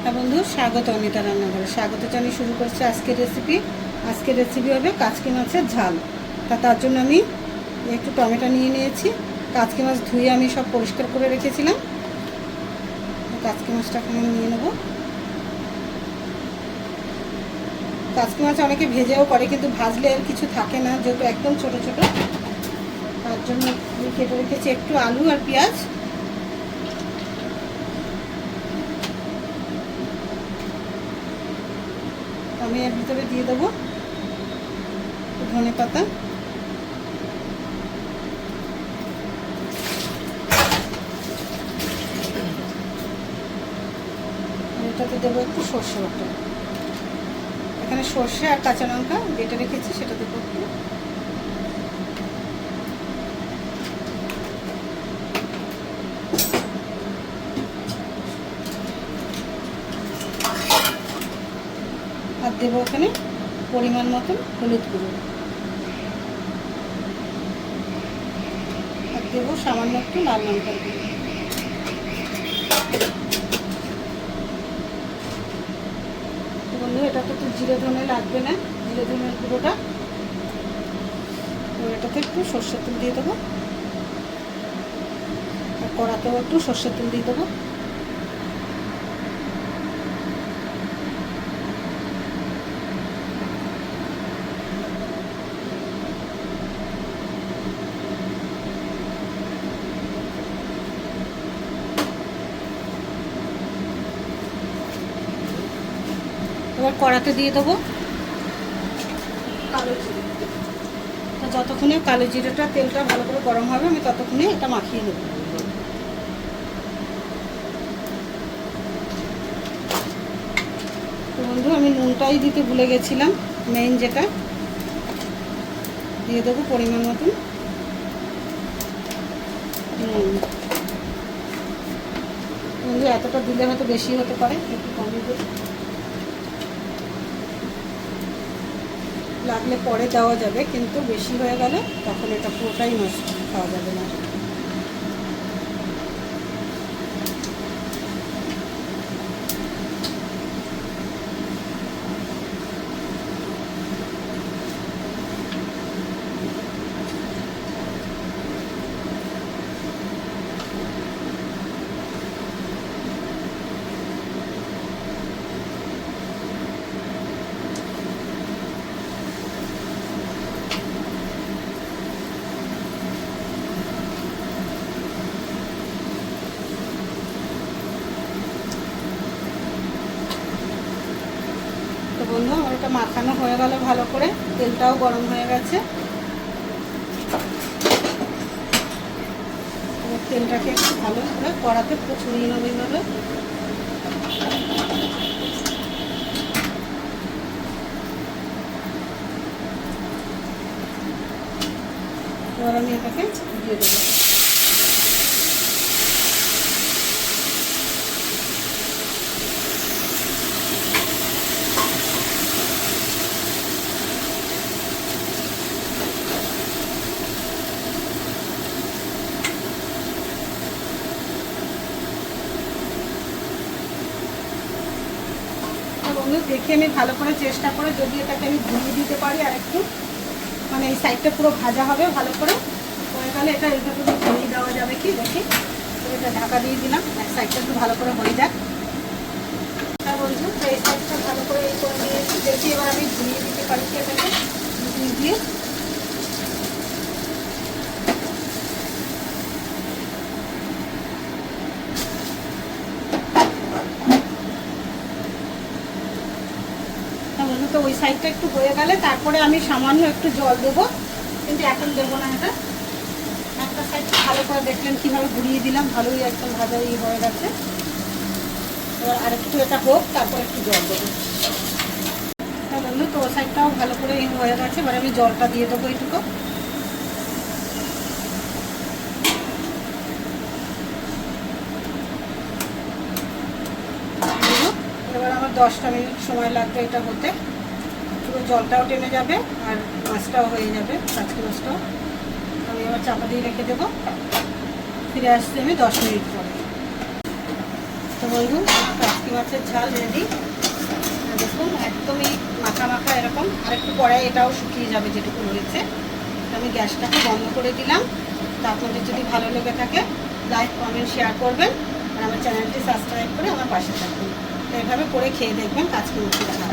হ্যাঁ বন্ধু, স্বাগত অনিতা রান্নাঘরে। স্বাগত জানিয়ে শুরু করছে আজকের রেসিপি হবে কাচকি মাছের ঝাল। তার জন্য আমি একটু টমেটো নিয়ে নিয়েছি। কাচকি মাছ ধুয়ে আমি সব পরিষ্কার করে রেখেছিলাম। কাচকি মাছটা এখন আমি নিয়ে নেব। কাচকি মাছ অনেকে ভেজেও করে, কিন্তু ভাজলে আর কিছু থাকে না, যেহেতু একদম ছোট ছোট। তার জন্য আমি কেটে রেখেছি একটু আলু আর পেঁয়াজ। আমি এর ভিতরে দিয়ে দেবো ধনে পাতা, এটাতে দেবো একটু সর্ষে বাটা। এখানে সর্ষে আর কাঁচা লঙ্কা বেটে রেখেছি, সেটা দেবো একটু। আর দেবো এখানে পরিমাণ মতন হলুদ গুঁড়ো, আর দেবো সামান্য একটু লাল লঙ্কার গুঁড়ো। বন্ধু, এটাতে তো জিরে ধনে লাগবে না, জিরে ধনের গুঁড়োটা। তো এটাতে একটু সর্ষের তেল দিয়ে দেবো, আর কড়াতেও একটু সর্ষের তেল দিয়ে দেবো। এবার কড়াতে দিয়ে দেবো কালো জিরে। তো যতক্ষণে কালো জিরেটা তেলটা ভালো করে গরম হবে, আমি ততক্ষণে এটা মাখিয়ে নেব। তো বন্ধু, আমি নুনটাই দিতে ভুলে গেছিলাম, মেইন যেটা। দিয়ে দেবো পরিমাণ মতন নুন। বন্ধু, এতটা দিলে হয়তো বেশি হতে পারে, একটু কমিয়ে দেবো। লাগলে পরে দেওয়া যাবে, কিন্তু বেশি হয়ে গেলে তখন এটা পুরোটাই নষ্ট, খাওয়া যাবে না। তো বন্ধু, আমার এটা মাখানো হয়ে গেল ভালো করে, তেলটাও গরম হয়ে গেছে। তেলটাকে একটু ভালো করে কড়াতে ছড়িয়ে নেবে এইভাবে। এবার আমি এটাকে দিয়ে দেবো। বন্ধু, দেখে আমি ভালো করে চেষ্টা করে যদি এটাকে আমি ঘুরিয়ে দিতে পারি আর একটু, মানে এই সাইডটা পুরো ভাজা হবে ভালো করে, হয়ে গেলে এটা এইভাবে ঘুরিয়ে দেওয়া যাবে কি দেখি। এটা ঢাকা দিয়ে দিলাম, এক সাইডটা একটু ভালো করে হয়ে যাক। হ্যাঁ বন্ধু, এই সাইডটা ভালো করে এই করে নিয়েছি, দেখি এবার আমি ঘুরিয়ে দিতে পারি কি এটাকে দিয়ে। তো ওই সাইডটা একটু হয়ে গেলে তারপরে আমি সামান্য একটু জল দেবো, কিন্তু এখন দেবো না। এটা একটা সাইড ভালো করে দেখলেন কীভাবে ঘুরিয়ে দিলাম, ভালোই একদম ভাজা হয়ে গেছে। এবার আরেকটু এটা হোক, তারপর একটু জল দেবো। হ্যাঁ বন্ধু, তো ওই সাইডটাও ভালো করে হয়ে গেছে, এবার আমি জলটা দিয়ে দেবো এইটুকু। এবার আমার 10টা মিনিট সময় লাগবে এটা হতে। পুরো জলটাও টেনে যাবে আর মাছটাও হয়ে যাবে, কাচকি মাছটাও। আমি এবার চাপা দিয়ে রেখে দেবো, ফিরে আসছি আমি 10 মিনিট পরে। তো বন্ধু আমার কাচকি মাছের ঝাল রেডি। দেখুন একদমই মাখা মাখা এরকম, আর একটু পরে এটাও শুকিয়ে যাবে যেটুকু রয়েছে। আমি গ্যাসটাকে বন্ধ করে দিলাম। তা আপনাদের যদি ভালো লেগে থাকে লাইক কমেন্ট শেয়ার করবেন, আর আমার চ্যানেলটি সাবস্ক্রাইব করে আমার পাশে থাকবেন। তো এভাবে করে খেয়ে দেখবেন কাচকি মাছের ঝাল।